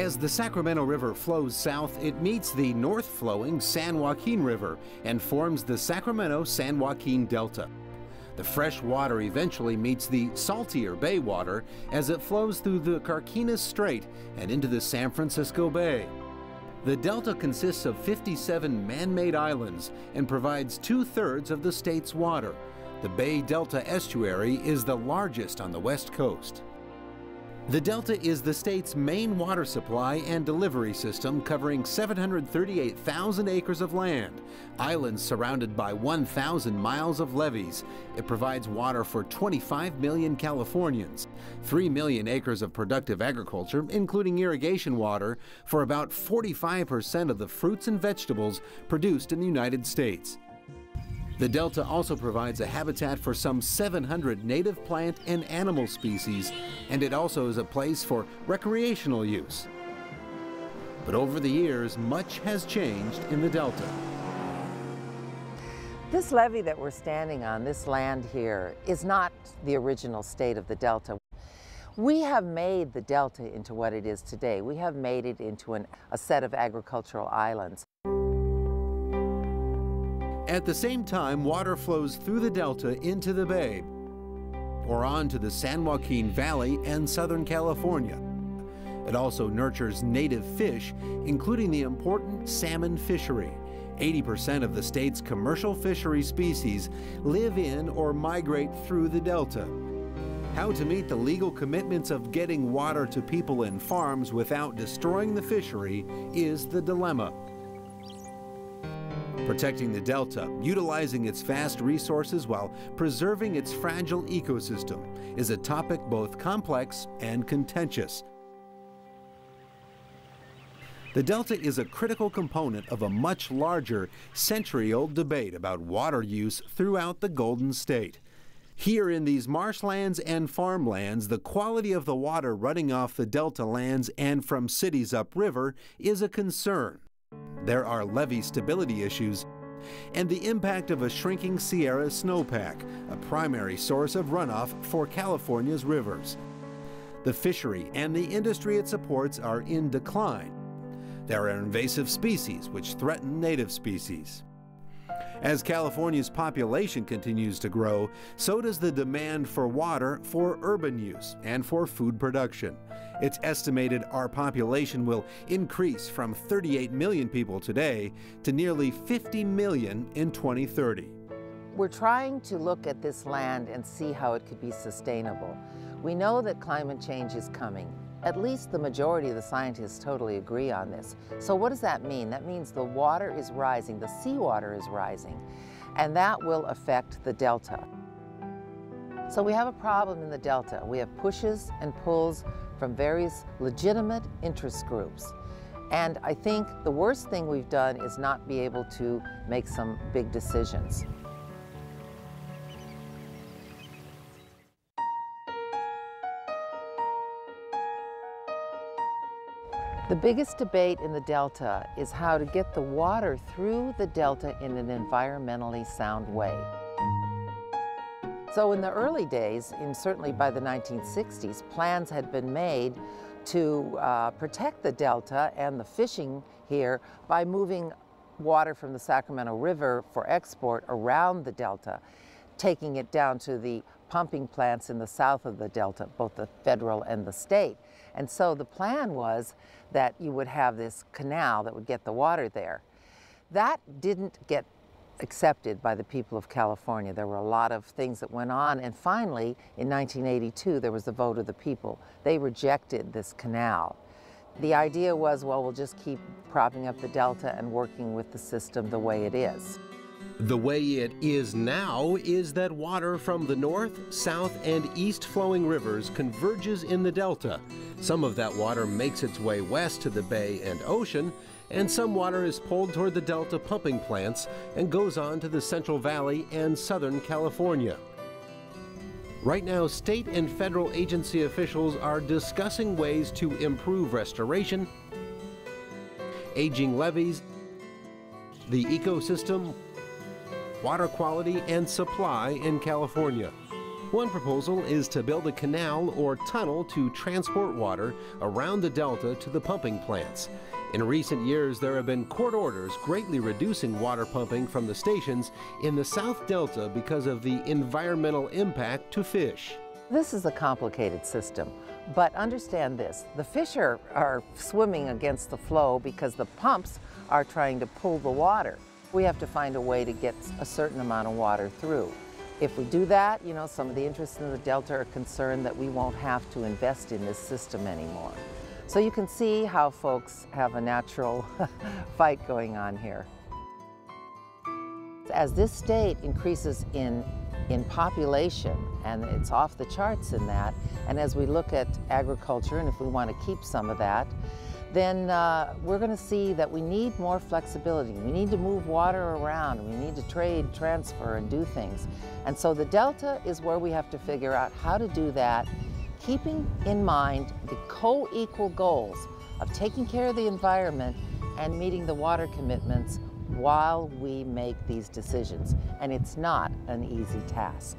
As the Sacramento River flows south, it meets the north-flowing San Joaquin River and forms the Sacramento-San Joaquin Delta. The fresh water eventually meets the saltier bay water as it flows through the Carquinez Strait and into the San Francisco Bay. The delta consists of 57 man-made islands and provides 2/3 of the state's water. The Bay Delta estuary is the largest on the West Coast. The Delta is the state's main water supply and delivery system, covering 738,000 acres of land, islands surrounded by 1,000 miles of levees. It provides water for 25 million Californians, 3 million acres of productive agriculture, including irrigation water, for about 45% of the fruits and vegetables produced in the United States. The Delta also provides a habitat for some 700 native plant and animal species, and it also is a place for recreational use. But over the years, much has changed in the Delta. This levee that we're standing on, this land here, is not the original state of the Delta. We have made the Delta into what it is today. We have made it into a set of agricultural islands. At the same time, water flows through the Delta into the Bay or on to the San Joaquin Valley and Southern California. It also nurtures native fish, including the important salmon fishery. 80% of the state's commercial fishery species live in or migrate through the Delta. How to meet the legal commitments of getting water to people and farms without destroying the fishery is the dilemma. Protecting the Delta, utilizing its vast resources while preserving its fragile ecosystem, is a topic both complex and contentious. The Delta is a critical component of a much larger, century-old debate about water use throughout the Golden State. Here in these marshlands and farmlands, the quality of the water running off the Delta lands and from cities upriver is a concern. There are levee stability issues and the impact of a shrinking Sierra snowpack, a primary source of runoff for California's rivers. The fishery and the industry it supports are in decline. There are invasive species which threaten native species. As California's population continues to grow, so does the demand for water for urban use and for food production. It's estimated our population will increase from 38 million people today to nearly 50 million in 2030. We're trying to look at this land and see how it could be sustainable. We know that climate change is coming. At least the majority of the scientists totally agree on this. So what does that mean? That means the water is rising, the seawater is rising, and that will affect the Delta. So we have a problem in the Delta. We have pushes and pulls from various legitimate interest groups. And I think the worst thing we've done is not be able to make some big decisions. The biggest debate in the Delta is how to get the water through the Delta in an environmentally sound way. So in the early days, and certainly by the 1960s, plans had been made to protect the Delta and the fishing here by moving water from the Sacramento River for export around the Delta, taking it down to the pumping plants in the south of the Delta, both the federal and the state. And so the plan was that you would have this canal that would get the water there. That didn't get accepted by the people of California. There were a lot of things that went on, and finally, in 1982, there was the vote of the people. They rejected this canal. The idea was, well, we'll just keep propping up the Delta and working with the system the way it is. The way it is now is that water from the north, south, and east flowing rivers converges in the Delta. Some of that water makes its way west to the bay and ocean, and some water is pulled toward the Delta pumping plants and goes on to the Central Valley and Southern California. Right now, state and federal agency officials are discussing ways to improve restoration, aging levees, the ecosystem, water quality, and supply in California. One proposal is to build a canal or tunnel to transport water around the delta to the pumping plants. In recent years, there have been court orders greatly reducing water pumping from the stations in the South Delta because of the environmental impact to fish. This is a complicated system, but understand this. The fish are swimming against the flow because the pumps are trying to pull the water. We have to find a way to get a certain amount of water through. If we do that, you know, some of the interests in the Delta are concerned that we won't have to invest in this system anymore. So you can see how folks have a natural fight going on here. As this state increases in population, and it's off the charts in that, and as we look at agriculture, and if we want to keep some of that, then we're going to see that we need more flexibility. We need to move water around. We need to trade, transfer, and do things. And so the Delta is where we have to figure out how to do that, keeping in mind the co-equal goals of taking care of the environment and meeting the water commitments while we make these decisions. And it's not an easy task.